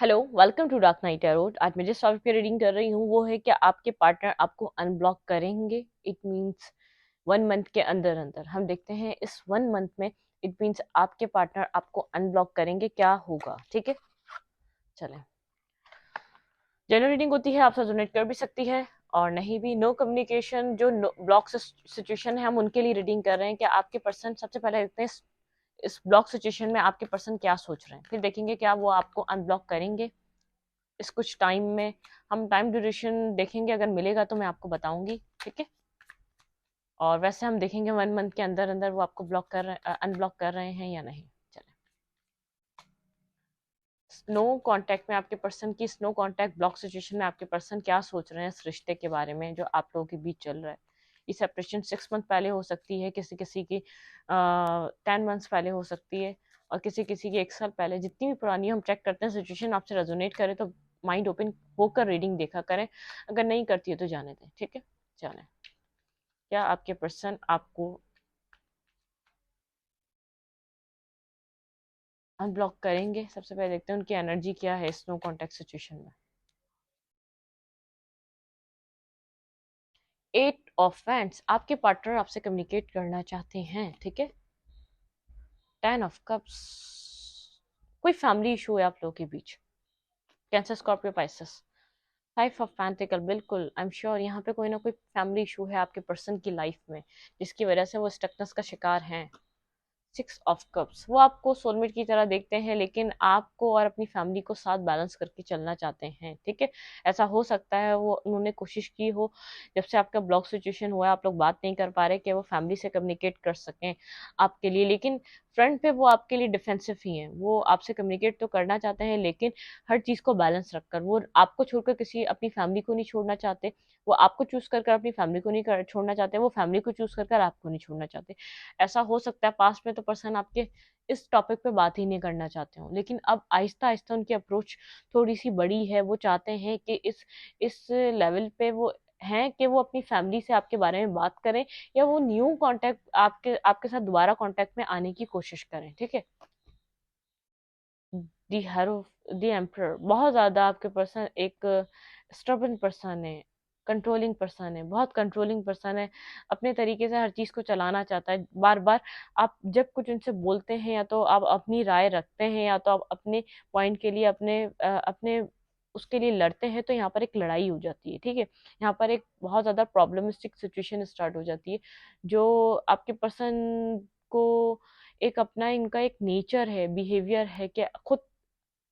Hello, welcome to Dark Night Tarot. आज मैं जिस टॉपिक पे रीडिंग कर रही हूँ वो है कि आपके पार्टनर आपको अनब्लॉक करेंगे। इट मींस 1 मंथ के अंदर अंदर हम देखते हैं इस 1 मंथ में। इट मींस आपके पार्टनर आपको अनब्लॉक करेंगे, क्या होगा। ठीक है, चलें। जनरल रीडिंग होती है, आप रेजोनेट कर भी सकती है और नहीं भी। नो कम्युनिकेशन, जो ब्लॉक सिचुएशन है हम उनके लिए रीडिंग कर रहे हैं कि आपके पर्सन, सबसे पहले देखते हैं इस ब्लॉक सिचुएशन में आपके पर्सन क्या सोच रहे हैं, फिर देखेंगे क्या वो आपको अनब्लॉक करेंगे इस कुछ टाइम में। हम टाइम ड्यूरेशन देखेंगे, अगर मिलेगा तो मैं आपको बताऊंगी। ठीक है, और वैसे हम देखेंगे 1 मंथ के अंदर अंदर वो आपको ब्लॉक कर रहे अनब्लॉक कर रहे हैं या नहीं। चले, स्नो कांटेक्ट में आपके पर्सन की, स्नो कांटेक्ट ब्लॉक सिचुएशन में आपके पर्सन क्या सोच रहे हैं इस रिश्ते के बारे में जो आप लोगों के बीच चल रहा है। ये सेपरेशन 6 मंथ पहले हो सकती है, किसी किसी की 10 मंथ्स पहले हो सकती है, और किसी किसी की 1 साल पहले। जितनी भी पुरानी हम चेक करते हैं, सिचुएशन आपसे रेजोनेट करे तो माइंड ओपन होकर रीडिंग देखा करें, अगर नहीं करती है तो जाने दें। ठीक है, चलें। क्या आपके पर्सन आपको अनब्लॉक करेंगे? सबसे पहले देखते हैं उनकी एनर्जी क्या है स्नो कॉन्टेक्ट सिचुएशन में। 8 ऑफ वैंड्स, आपके पार्टनर आपसे कम्युनिकेट करना चाहते हैं। ठीक है, 10 ऑफ कप्स, कोई फैमिली इशू है आप लोगों के बीच। Cancer, Scorpio, Pisces. 5 of pentacle, बिल्कुल आई एम श्योर यहाँ पे कोई ना कोई फैमिली इशू है आपके पर्सन की लाइफ में जिसकी वजह से वो स्टकनेस का शिकार हैं। 6 ऑफ कप्स, वो आपको सोलमेट की तरह देखते हैं, लेकिन आपको और अपनी फैमिली को साथ बैलेंस करके चलना चाहते हैं। ठीक है, ऐसा हो सकता है वो उन्होंने कोशिश की हो, जब से आपका ब्लॉक सिचुएशन हुआ है आप लोग बात नहीं कर पा रहे, कि वो फैमिली से कम्युनिकेट कर सकें आपके लिए, लेकिन फ्रंट पे वो आपके लिए डिफेंसिव ही हैं। वो आपसे कम्युनिकेट तो करना चाहते हैं, लेकिन हर चीज को बैलेंस रखकर। वो आपको छोड़कर किसी अपनी फैमिली को नहीं छोड़ना चाहते, वो आपको चूज कर अपनी फैमिली को नहीं छोड़ना चाहते, वो फैमिली को चूज कर आपको नहीं छोड़ना चाहते। ऐसा हो सकता है पास्ट में तो पर्सन आपके इस टॉपिक पे बात ही नहीं करना चाहते हो, लेकिन अब आहिस्ता आहिस्ता उनकी अप्रोच थोड़ी सी बड़ी है। वो चाहते हैं कि इस लेवल पे वो हैं कि वो अपनी फैमिली से आपके बारे में बात करें, या वो न्यू कांटेक्ट आपके आपके साथ दोबारा कांटेक्ट में आने की कोशिश करें। ठीक है, दी हेरो, दी एम्परर, बहुत ज्यादा आपके पर्सन एक स्टबर्न पर्सन है, कंट्रोलिंग पर्सन है, बहुत कंट्रोलिंग पर्सन है। अपने तरीके से हर चीज को चलाना चाहता है। बार बार आप जब कुछ उनसे बोलते हैं, या तो आप अपनी राय रखते हैं, या तो आप अपने पॉइंट के लिए अपने उसके लिए लड़ते हैं, तो यहाँ पर एक लड़ाई हो जाती है। ठीक है, यहाँ पर एक बहुत ज्यादा प्रॉब्लमिस्टिक सिचुएशन स्टार्ट हो जाती है, जो आपके पर्सन को एक अपना इनका एक नेचर है, बिहेवियर है कि खुद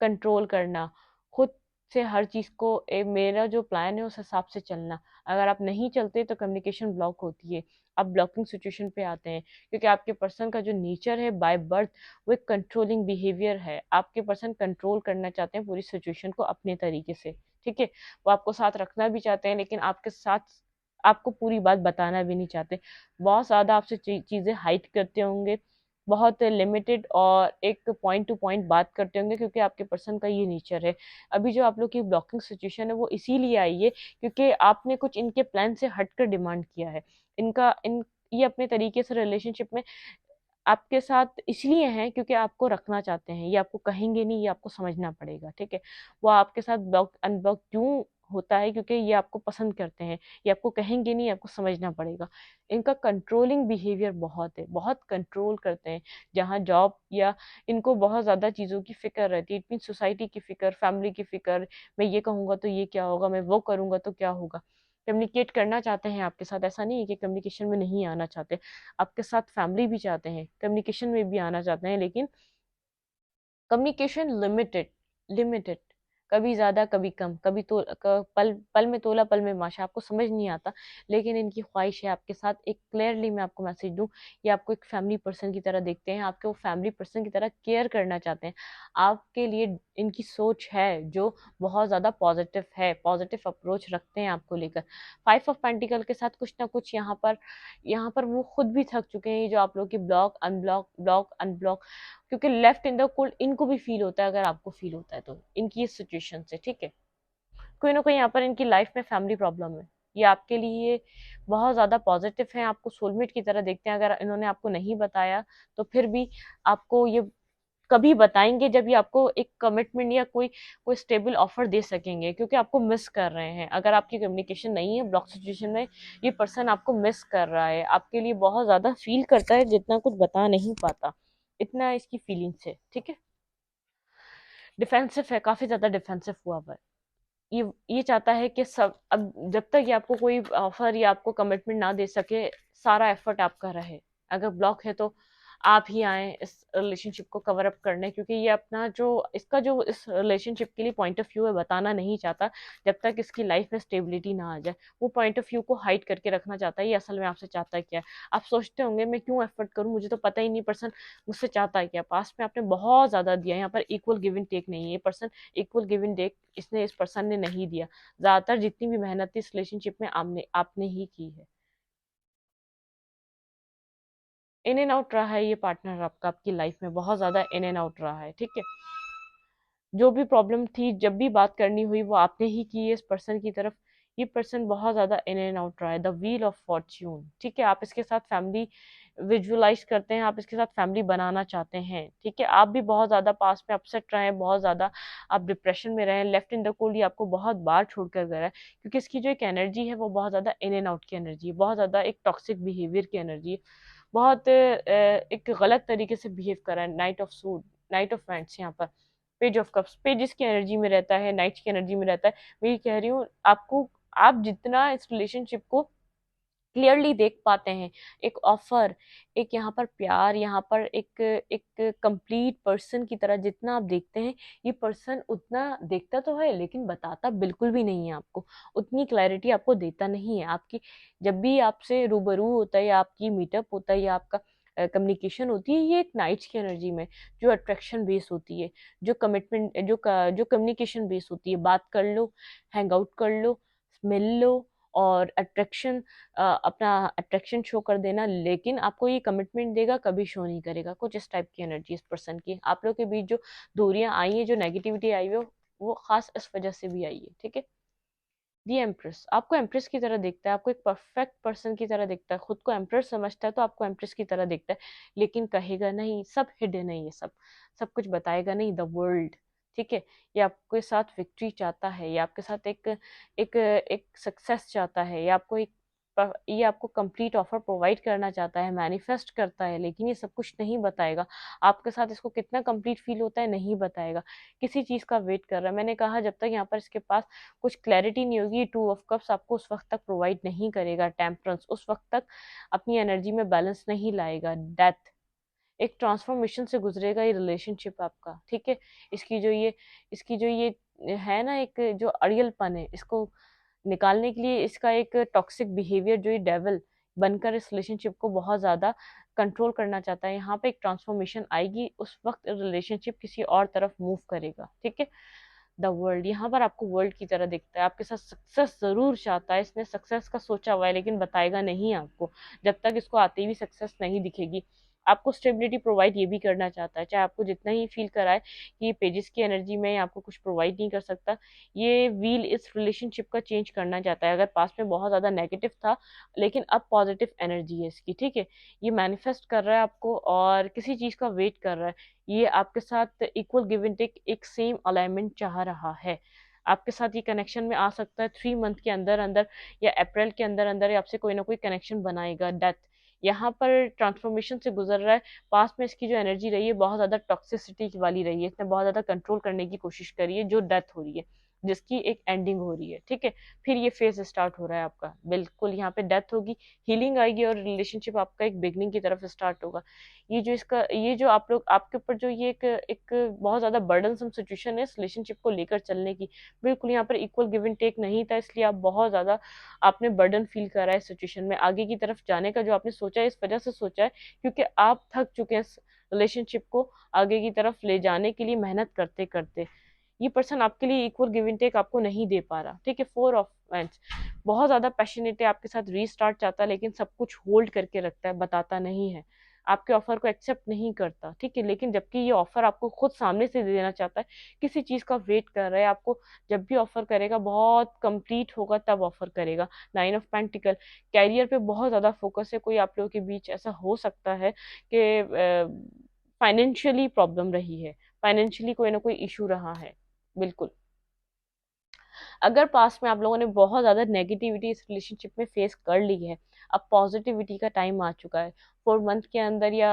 कंट्रोल करना, खुद से हर चीज को मेरा जो प्लान है उस हिसाब से चलना। अगर आप नहीं चलते तो कम्युनिकेशन ब्लॉक होती है, आप ब्लॉकिंग सिचुएशन पे आते हैं, क्योंकि आपके पर्सन का जो नेचर है बाय बर्थ वो एक कंट्रोलिंग बिहेवियर है। आपके पर्सन कंट्रोल करना चाहते हैं पूरी सिचुएशन को अपने तरीके से। ठीक है, वो आपको साथ रखना भी चाहते हैं, लेकिन आपके साथ आपको पूरी बात बताना भी नहीं चाहते। बहुत ज्यादा आपसे चीजें हाइड करते होंगे, बहुत लिमिटेड और एक पॉइंट टू पॉइंट बात करते होंगे, क्योंकि आपके पर्सन का ये नेचर है। अभी जो आप लोग की ब्लॉकिंग सिचुएशन है वो इसीलिए आई है क्योंकि आपने कुछ इनके प्लान से हटकर डिमांड किया है। इनका इन ये अपने तरीके से रिलेशनशिप में आपके साथ इसलिए हैं क्योंकि आपको रखना चाहते हैं। ये आपको कहेंगे नहीं, ये आपको समझना पड़ेगा। ठीक है, वो आपके साथ ब्लॉक अनब्लॉक क्यों होता है, क्योंकि ये आपको पसंद करते हैं। ये आपको कहेंगे नहीं, आपको समझना पड़ेगा। इनका कंट्रोलिंग बिहेवियर बहुत है, बहुत कंट्रोल करते हैं। जहाँ जॉब या इनको बहुत ज्यादा चीजों की फिक्र रहती है, इतनी सोसाइटी की फिक्र, फैमिली की फिक्र, मैं ये कहूंगा तो ये क्या होगा, मैं वो करूंगा तो क्या होगा। कम्युनिकेट करना चाहते हैं आपके साथ, ऐसा नहीं है कि कम्युनिकेशन में नहीं आना चाहते। आपके साथ फैमिली भी चाहते हैं, कम्युनिकेशन में भी आना चाहते हैं, लेकिन कम्युनिकेशन लिमिटेड, लिमिटेड। कभी ज्यादा कभी कम, कभी तो पल पल में तोला पल में माशा, आपको समझ नहीं आता। लेकिन इनकी ख्वाहिश है आपके साथ, एक क्लियरली मैं आपको मैसेज दूं, ये आपको एक फैमिली पर्सन की तरह देखते हैं, आपके वो फैमिली पर्सन की तरह केयर करना चाहते हैं। आपके लिए इनकी सोच है जो बहुत ज्यादा पॉजिटिव है, पॉजिटिव अप्रोच रखते हैं आपको लेकर। 5 ऑफ पेंटिकल के साथ कुछ ना कुछ यहाँ पर वो खुद भी थक चुके हैं। ये जो आप लोग की ब्लॉक अनब्लॉक, ब्लॉक अनब्लॉक, क्योंकि लेफ्ट इन द कोल्ड इनको भी फील होता है, अगर आपको फील होता है तो इनकी इस सिचुएशन से। ठीक है, कोई ना कोई यहाँ पर इनकी लाइफ में फैमिली प्रॉब्लम है। ये आपके लिए बहुत ज्यादा पॉजिटिव है, आपको सोलमेट की तरह देखते हैं। अगर इन्होंने आपको नहीं बताया तो फिर भी आपको ये कभी बताएंगे जब ये आपको एक कमिटमेंट या कोई कोई स्टेबल ऑफर दे सकेंगे, क्योंकि आपको मिस कर रहे हैं। अगर आपकी कम्युनिकेशन नहीं है, ब्लॉक सिचुएशन में ये पर्सन आपको मिस कर रहा है, आपके लिए बहुत ज्यादा फील करता है, जितना कुछ बता नहीं पाता, इतना इसकी फीलिंग्स है। ठीक है, डिफेंसिव है, काफी ज्यादा डिफेंसिव हुआ हुआ है। ये चाहता है कि सब, अब जब तक ये आपको कोई ऑफर या आपको कमिटमेंट ना दे सके, सारा एफर्ट आपका रहे। अगर ब्लॉक है तो आप ही आए इस रिलेशनशिप को कवर अप करने, क्योंकि ये अपना जो इसका जो इस रिलेशनशिप के लिए पॉइंट ऑफ व्यू है, बताना नहीं चाहता जब तक इसकी लाइफ में स्टेबिलिटी ना आ जाए। वो पॉइंट ऑफ व्यू को हाइड करके रखना चाहता है। ये असल में आपसे चाहता है क्या है? आप सोचते होंगे मैं क्यों एफर्ट करूं, मुझे तो पता ही नहीं पर्सन मुझसे चाहता है क्या। पास्ट में आपने बहुत ज्यादा दिया, यहाँ पर इक्वल गिव एंड टेक नहीं है। ये person equal give and take इसने इस पर्सन ने नहीं दिया। ज्यादातर जितनी भी मेहनत थी इस रिलेशनशिप में आपने आपने ही की है। इन एंड आउट रहा है ये पार्टनर आपका, आपकी लाइफ में बहुत ज्यादा इन एंड आउट रहा है। ठीक है, जो भी प्रॉब्लम थी, जब भी बात करनी हुई, वो आपने ही की है इस पर्सन की तरफ। ये पर्सन बहुत ज्यादा इन एंड आउट रहा है, द व्हील ऑफ फॉर्च्यून। ठीक है, आप इसके साथ फैमिली विजुअलाइज करते हैं, आप इसके साथ फैमिली बनाना चाहते हैं। ठीक है, आप भी बहुत ज्यादा पास में अपसेट रहे हैं, बहुत ज्यादा आप डिप्रेशन में रहे, लेफ्ट इन द कोल्ड ये आपको बहुत बार छोड़कर गया है, क्योंकि इसकी जो एक एनर्जी है वो बहुत ज्यादा इन एंड आउट की एनर्जी है, बहुत ज्यादा एक टॉक्सिक बिहेवियर की एनर्जी है, बहुत एक गलत तरीके से बिहेव कर रहा है। Night of sued, night of wands, यहाँ पर पेज ऑफ कप्स, पेजेस की एनर्जी में रहता है, नाइट्स की एनर्जी में रहता है। मैं ये कह रही हूँ आपको, आप जितना इस रिलेशनशिप को क्लियरली देख पाते हैं, एक ऑफर, एक यहाँ पर प्यार, यहाँ पर एक एक कंप्लीट पर्सन की तरह जितना आप देखते हैं, ये पर्सन उतना देखता तो है लेकिन बताता बिल्कुल भी नहीं है आपको। उतनी क्लैरिटी आपको देता नहीं है। आपकी जब भी आपसे रूबरू होता है, या आपकी मीटअप होता है, या आपका कम्युनिकेशन होती है, ये एक नाइट्स की एनर्जी में, जो अट्रैक्शन बेस होती है, जो कमिटमेंट, जो कम्युनिकेशन बेस होती है, बात कर लो, हैंग आउट कर लो, मिल लो, और अट्रैक्शन, अपना अट्रैक्शन शो कर देना, लेकिन आपको ये कमिटमेंट देगा कभी शो नहीं करेगा। कुछ इस टाइप की एनर्जी इस पर्सन की। आप लोग के बीच जो दूरियां आई है, जो नेगेटिविटी आई है, वो खास इस वजह से भी आई है। ठीक है, दी एम्प्रेस आपको एम्प्रेस की तरह देखता है, आपको एक परफेक्ट पर्सन की तरह देखता है, खुद को एम्प्रेस समझता है तो आपको एम्प्रेस की तरह देखता है, लेकिन कहेगा नहीं, सब हिडन है ये सब, सब कुछ बताएगा नहीं द वर्ल्ड। ठीक है, ये आपके साथ विक्ट्री चाहता है, ये आपके साथ एक एक सक्सेस चाहता है, ये आपको कंप्लीट ऑफर प्रोवाइड करना चाहता है, मैनिफेस्ट करता है, लेकिन ये सब कुछ नहीं बताएगा। आपके साथ इसको कितना कंप्लीट फील होता है नहीं बताएगा, किसी चीज का वेट कर रहा है। मैंने कहा जब तक यहाँ पर इसके पास कुछ क्लैरिटी नहीं होगी, 2 ऑफ कप्स आपको उस वक्त तक प्रोवाइड नहीं करेगा, टेम्परेंस उस वक्त तक अपनी एनर्जी में बैलेंस नहीं लाएगा, डेथ, एक ट्रांसफॉर्मेशन से गुजरेगा ये रिलेशनशिप आपका। ठीक है, इसकी जो ये है ना, एक जो अड़ियलपन है, इसको निकालने के लिए, इसका एक टॉक्सिक बिहेवियर जो ये डेविल बनकर इस रिलेशनशिप को बहुत ज्यादा कंट्रोल करना चाहता है, यहाँ पे एक ट्रांसफॉर्मेशन आएगी, उस वक्त रिलेशनशिप किसी और तरफ मूव करेगा। ठीक है, द वर्ल्ड यहाँ पर आपको वर्ल्ड की तरह दिखता है, आपके साथ सक्सेस जरूर चाहता है, इसने सक्सेस का सोचा हुआ है, लेकिन बताएगा नहीं आपको जब तक इसको आती हुई सक्सेस नहीं दिखेगी। आपको स्टेबिलिटी प्रोवाइड ये भी करना चाहता है, चाहे आपको जितना ही फील कराए कि ये पेजेस की एनर्जी में आपको कुछ प्रोवाइड नहीं कर सकता। ये व्हील इस रिलेशनशिप का चेंज करना चाहता है। अगर पास्ट में बहुत ज्यादा नेगेटिव था, लेकिन अब पॉजिटिव एनर्जी है इसकी। ठीक है, ये मैनिफेस्ट कर रहा है आपको, और किसी चीज का वेट कर रहा है। ये आपके साथ इक्वल गिव एंड टेक, एक सेम अलाइनमेंट चाह रहा है। आपके साथ ये कनेक्शन में आ सकता है 3 मंथ के अंदर अंदर, या अप्रैल के अंदर अंदर, या आपसे कोई ना कोई कनेक्शन बनाएगा। डेथ यहाँ पर ट्रांसफॉर्मेशन से गुजर रहा है। पास्ट में इसकी जो एनर्जी रही है बहुत ज्यादा टॉक्सिसिटी वाली रही है, इसने बहुत ज्यादा कंट्रोल करने की कोशिश करी है, जो डेथ हो रही है, जिसकी एक एंडिंग हो रही है। ठीक है, फिर ये फेज स्टार्ट हो रहा है आपका, बिल्कुल यहाँ पे डेथ होगी, हीलिंग आएगी, और रिलेशनशिप आपका एक बिगनिंग की तरफ स्टार्ट होगा। ये जो आप लोग, आपके ऊपर जो ये एक बहुत ज्यादा बर्डनसम सिचुएशन है इस रिलेशनशिप को लेकर चलने की, बिल्कुल यहाँ पर इक्वल गिव एंड टेक नहीं था, इसलिए आप बहुत ज्यादा आपने बर्डन फील करा है इस सिचुएशन में। आगे की तरफ जाने का जो आपने सोचा है, इस वजह से सोचा है क्योंकि आप थक चुके हैं इस रिलेशनशिप को आगे की तरफ ले जाने के लिए, मेहनत करते करते। ये पर्सन आपके लिए इक्वल गिव एंड टेक आपको नहीं दे पा रहा। ठीक है, 4 ऑफ वैंड्स बहुत ज्यादा पैशनेट है, आपके साथ रीस्टार्ट चाहता है, लेकिन सब कुछ होल्ड करके रखता है, बताता नहीं है, आपके ऑफर को एक्सेप्ट नहीं करता। ठीक है, लेकिन जबकि ये ऑफर आपको खुद सामने से दे देना चाहता है, किसी चीज का वेट कर रहा है आपको। जब भी ऑफर करेगा बहुत कंप्लीट होगा तब ऑफर करेगा। 9 ऑफ पेंटिकल, कैरियर पे बहुत ज्यादा फोकस है। कोई आप लोगों के बीच ऐसा हो सकता है कि फाइनेंशियली प्रॉब्लम रही है, फाइनेंशियली कोई ना कोई इशू रहा है। बिल्कुल। अगर पास्ट में आप लोगों ने बहुत ज्यादा नेगेटिविटी इस रिलेशनशिप में फेस कर ली है, अब पॉजिटिविटी का टाइम आ चुका है। 4 मंथ के अंदर या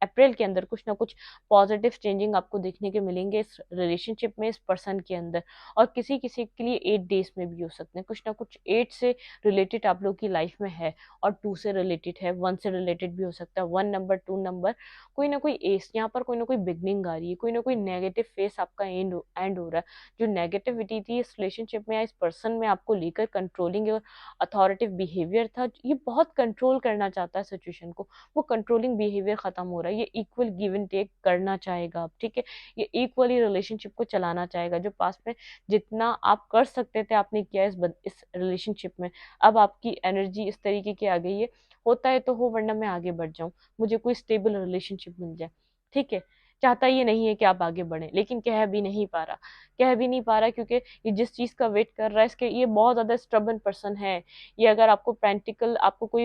अप्रैल के अंदर कुछ ना कुछ पॉजिटिव चेंजिंग आपको देखने के मिलेंगे इस रिलेशनशिप में, इस पर्सन के अंदर। और किसी किसी के लिए 8 डेज में भी हो सकते हैं, कुछ ना कुछ 8 से रिलेटेड आप लोग की लाइफ में है, और 2 से रिलेटेड है, 1 से रिलेटेड भी हो सकता है, 1 नंबर 2 नंबर, कोई ना कोई एस यहाँ पर, कोई ना कोई बिगनिंग आ रही है, कोई ना कोई नेगेटिव फेस आपका एंड हो रहा है। जो नेगेटिविटी थी इस रिलेशनशिप में या इस पर्सन में आपको लेकर, कंट्रोलिंग और अथॉरिटिव बिहेवियर था, ये बहुत कंट्रोल करना चाहता है सिचुएशन को, वो कंट्रोलिंग बिहेवियर खत्म हो रहा है, ये इक्वल गिव एंड टेक करना चाहेगा अब, ठीक है। ये इक्वली रिलेशनशिप को चलाना चाहेगा। जो पास्ट में जितना आप कर सकते थे आपने किया इस रिलेशनशिप में, अब आपकी एनर्जी इस तरीके की आ गई है, होता है तो हो, वरना मैं आगे बढ़ जाऊं, मुझे कोई स्टेबल रिलेशनशिप मिल जाए, ठीक है। चाहता ये नहीं है कि आप आगे बढ़े, लेकिन कह भी नहीं पा रहा, कह भी नहीं पा रहा, क्योंकि ये जिस चीज का वेट कर रहा है, इसके ये बहुत ज्यादा स्टबर्न पर्सन है। ये अगर आपको प्रैक्टिकल, आपको कोई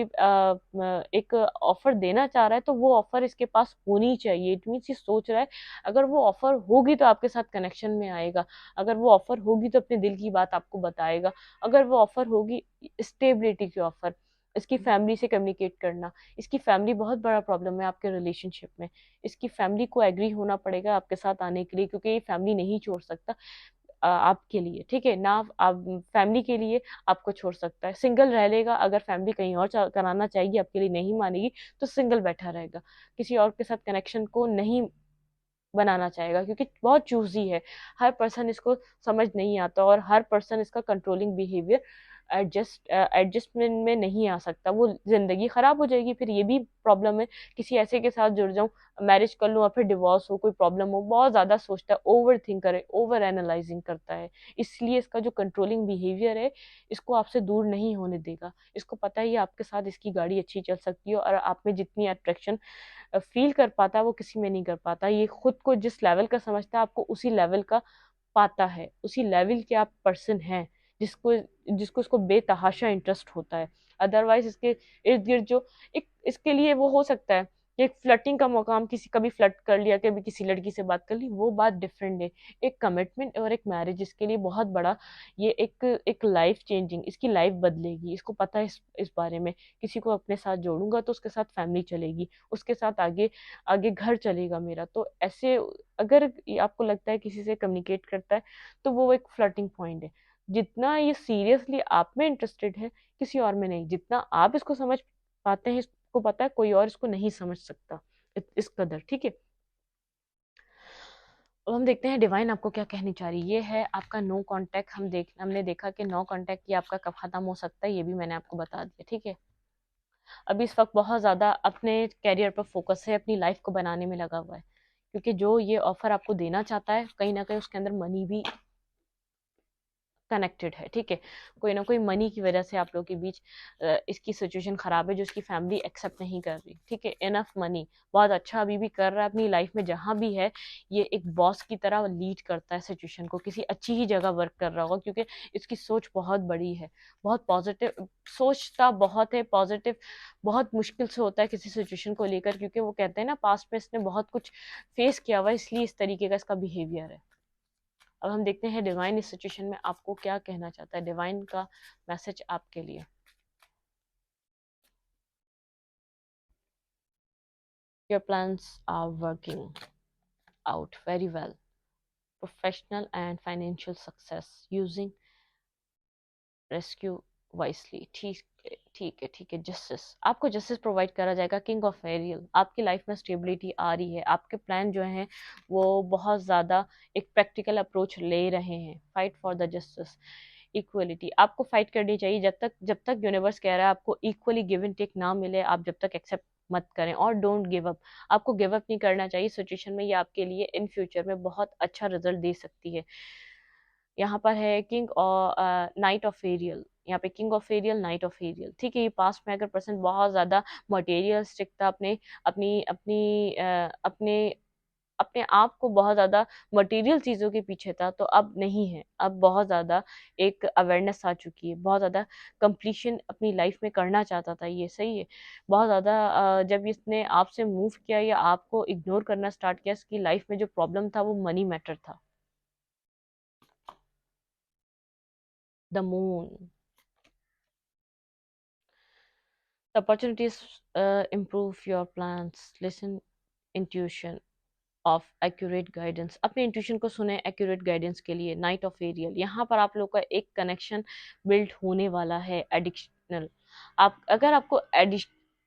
एक ऑफर देना चाह रहा है, तो वो ऑफर इसके पास होनी चाहिए। इट मीन्स ये सोच रहा है, अगर वो ऑफर होगी तो आपके साथ कनेक्शन में आएगा, अगर वो ऑफर होगी तो अपने दिल की बात आपको बताएगा, अगर वो ऑफर होगी स्टेबिलिटी की ऑफर, इसकी फैमिली से कम्युनिकेट करना। इसकी फैमिली बहुत बड़ा प्रॉब्लम है आपके रिलेशनशिप में। इसकी फैमिली को एग्री होना पड़ेगा आपके साथ आने के लिए, क्योंकि ये फैमिली नहीं छोड़ सकता आपके लिए, ठीक है ना। आप फैमिली के लिए आपको छोड़ सकता है, सिंगल रह लेगा। अगर फैमिली कहीं और कराना चाहेगी, आपके लिए नहीं मानेगी, तो सिंगल बैठा रहेगा, किसी और के साथ कनेक्शन को नहीं बनाना चाहेगा, क्योंकि बहुत चूजी है। हर पर्सन इसको समझ नहीं आता, और हर पर्सन इसका कंट्रोलिंग बिहेवियर एडजस्टमेंट में नहीं आ सकता, वो जिंदगी खराब हो जाएगी। फिर ये भी प्रॉब्लम है, किसी ऐसे के साथ जुड़ जाऊं, मैरिज कर लूं और फिर डिवोर्स हो, कोई प्रॉब्लम हो, बहुत ज्यादा सोचता है, ओवर थिंक करे, ओवर एनालाइजिंग करता है। इसलिए इसका जो कंट्रोलिंग बिहेवियर है, इसको आपसे दूर नहीं होने देगा। इसको पता है ये आपके साथ इसकी गाड़ी अच्छी चल सकती है, और आप में जितनी अट्रैक्शन फील कर पाता है वो किसी में नहीं कर पाता। ये खुद को जिस लेवल का समझता है, आपको उसी लेवल का पाता है, उसी लेवल के आप पर्सन हैं, जिसको जिसको इसको बेतहाशा इंटरेस्ट होता है। अदरवाइज इसके इर्द गिर्द जो एक इसके लिए वो हो सकता है कि एक फ्लर्टिंग का मौका, हम किसी कभी फ्लर्ट कर लिया, कभी किसी लड़की से बात कर ली, वो बात डिफरेंट है। एक कमिटमेंट और एक मैरिज इसके लिए बहुत बड़ा, ये एक एक लाइफ चेंजिंग, इसकी लाइफ बदलेगी, इसको पता है इस बारे में। किसी को अपने साथ जोड़ूंगा तो उसके साथ फैमिली चलेगी, उसके साथ आगे आगे घर चलेगा मेरा। तो ऐसे अगर ये आपको लगता है किसी से कम्युनिकेट करता है, तो वो एक फ्लर्टिंग पॉइंट है। जितना ये सीरियसली आप में इंटरेस्टेड है, किसी और में नहीं। जितना आप इसको समझ पाते हैं, इसको पता है कोई और इसको नहीं समझ सकता इस कदर, ठीक है। अब हम देखते हैं डिवाइन आपको क्या कहनी चाह रही है। ये है आपका नो कांटेक्ट। हमने देखा कि नो कांटेक्ट ये आपका कब खत्म हो सकता है, ये भी मैंने आपको बता दिया, ठीक है। अभी इस वक्त बहुत ज्यादा अपने कैरियर पर फोकस है, अपनी लाइफ को बनाने में लगा हुआ है, क्योंकि जो ये ऑफर आपको देना चाहता है, कहीं ना कहीं उसके अंदर मनी भी कनेक्टेड है, ठीक है। कोई ना कोई मनी की वजह से आप लोगों के बीच इसकी सिचुएशन खराब है, जो इसकी फैमिली एक्सेप्ट नहीं कर रही, ठीक है। इनफ मनी, बहुत अच्छा अभी भी कर रहा है अपनी लाइफ में, जहां भी है ये एक बॉस की तरह लीड करता है सिचुएशन को, किसी अच्छी ही जगह वर्क कर रहा होगा, क्योंकि इसकी सोच बहुत बड़ी है, बहुत पॉजिटिव सोचता, बहुत है पॉजिटिव। बहुत मुश्किल से होता है किसी सिचुएशन को लेकर, क्योंकि वो कहते हैं ना, पास्ट में इसने बहुत कुछ फेस किया हुआ है, इसलिए इस तरीके का इसका बिहेवियर है। अब हम देखते हैं डिवाइन इस सिचुएशन में आपको क्या कहना चाहता है, डिवाइन का मैसेज आपके लिए। Your plans are working out very well, professional and financial success using rescue wisely, ठीक है, ठीक है, ठीक है। जस्टिस, आपको जस्टिस प्रोवाइड करा जाएगा। किंग ऑफ एरियल, आपकी लाइफ में स्टेबिलिटी आ रही है, आपके प्लान जो हैं वो बहुत ज़्यादा एक प्रैक्टिकल अप्रोच ले रहे हैं। Fight for the justice, equality, आपको फाइट करनी चाहिए। जब तक यूनिवर्स कह रहा है आपको इक्वली गिव एंड टेक ना मिले, आप जब तक एक्सेप्ट मत करें, और डोंट गिव अप। आपको गिव अप नहीं करना चाहिए सिचुएशन में, ये आपके लिए इन फ्यूचर में बहुत अच्छा रिजल्ट दे सकती है। यहाँ पर है किंग और नाइट ऑफ एरियल, यहाँ पे king of aerial, knight of aerial, ठीक है। ये पास्ट में अगर पर्सन बहुत ज्यादा मटेरियलिस्टिक था, अपने अपनी अपनी अपने अपने आप को बहुत ज़्यादा मटेरियल चीज़ों के पीछे था, तो अब नहीं है। अब बहुत ज़्यादा एक अवेयरनेस आ चुकी है, बहुत ज़्यादा कंप्लीशन अपनी लाइफ में करना चाहता था, ये सही है। बहुत ज़्यादा जब इसने आपसे मूव किया या आपको इग्नोर करना स्टार्ट किया, इसकी लाइफ में जो प्रॉब्लम था वो मनी मैटर था। The moon, the opportunities improve your plans, listen intuition of accurate guidance. अपने इंट्यूशन को सुने एक्यूरेट गाइडेंस के लिए। नाइट ऑफ एरियल, यहाँ पर आप लोग का एक कनेक्शन बिल्ड होने वाला है एडिक्शनल। आप अगर आपको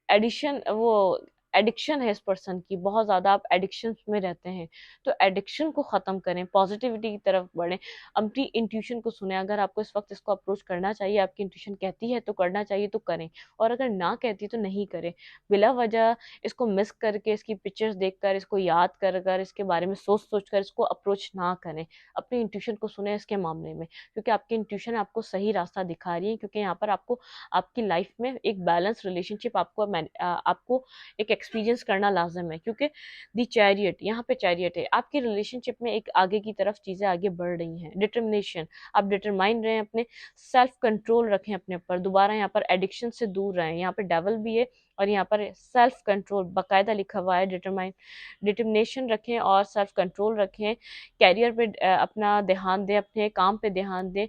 एडिशन वो एडिक्शन है इस पर्सन की, बहुत ज़्यादा आप एडिक्शन में रहते हैं, तो एडिक्शन को ख़त्म करें, पॉजिटिविटी की तरफ बढ़ें, अपनी इंट्यूशन को सुने। अगर आपको इस वक्त इसको अप्रोच करना चाहिए, आपकी इंट्यूशन कहती है तो करना चाहिए तो करें, और अगर ना कहती तो नहीं करें। बिला वजह इसको मिस करके, इसकी पिक्चर्स देखकर, इसको याद कर कर, इसके बारे में सोच सोच कर इसको अप्रोच ना करें। अपनी इंट्यूशन को सुने इसके मामले में, क्योंकि आपकी इंट्यूशन आपको सही रास्ता दिखा रही है। क्योंकि यहाँ पर आपको आपकी लाइफ में एक बैलेंस रिलेशनशिप आपको एक एक्सपीरियंस करना लाजम है। क्योंकि दी चैरियट, यहाँ पे चैरियट है, आपकी रिलेशनशिप में एक आगे की तरफ चीज़ें आगे बढ़ रही हैं। डिटर्मिनेशन, आप डिटरमाइन रहे, अपने सेल्फ कंट्रोल रखें अपने ऊपर, दोबारा यहाँ पर एडिक्शन से दूर रहें। यहाँ पर डेवल भी है और यहाँ पर सेल्फ कंट्रोल बाकायदा लिखा हुआ है। डिटर्मिनेशन रखें और सेल्फ कंट्रोल रखें। कैरियर पे अपना ध्यान दें, अपने काम पे ध्यान दें,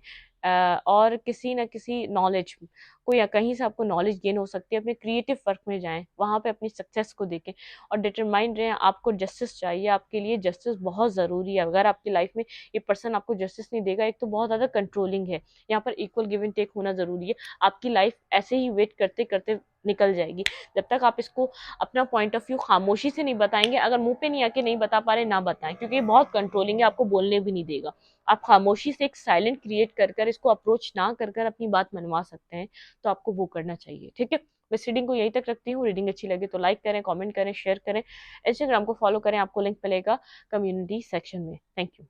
और किसी न किसी नॉलेज को, या कहीं से आपको नॉलेज गेन हो सकती है, अपने क्रिएटिव वर्क में जाएं, वहाँ पे अपनी सक्सेस को देखें। और डिटरमाइंड रहें, आपको जस्टिस चाहिए, आपके लिए जस्टिस बहुत ज़रूरी है। अगर आपकी लाइफ में ये पर्सन आपको जस्टिस नहीं देगा, एक तो बहुत ज़्यादा कंट्रोलिंग है, यहाँ पर इक्वल गिव एंड टेक होना ज़रूरी है। आपकी लाइफ ऐसे ही वेट करते करते निकल जाएगी, जब तक आप इसको अपना पॉइंट ऑफ व्यू खामोशी से नहीं बताएंगे। अगर मुंह पे नहीं आके नहीं बता पा रहे, ना बताएं, क्योंकि ये बहुत कंट्रोलिंग है, आपको बोलने भी नहीं देगा। आप खामोशी से एक साइलेंट क्रिएट कर कर, इसको अप्रोच ना कर कर अपनी बात मनवा सकते हैं, तो आपको वो करना चाहिए। ठीक है, मैं इस रीडिंग को यहीं तक रखती हूँ। रीडिंग अच्छी लगे तो लाइक करें, कमेंट करें, शेयर करें, इंस्टाग्राम को फॉलो करें, आपको लिंक मिलेगा कम्युनिटी सेक्शन में। Thank you.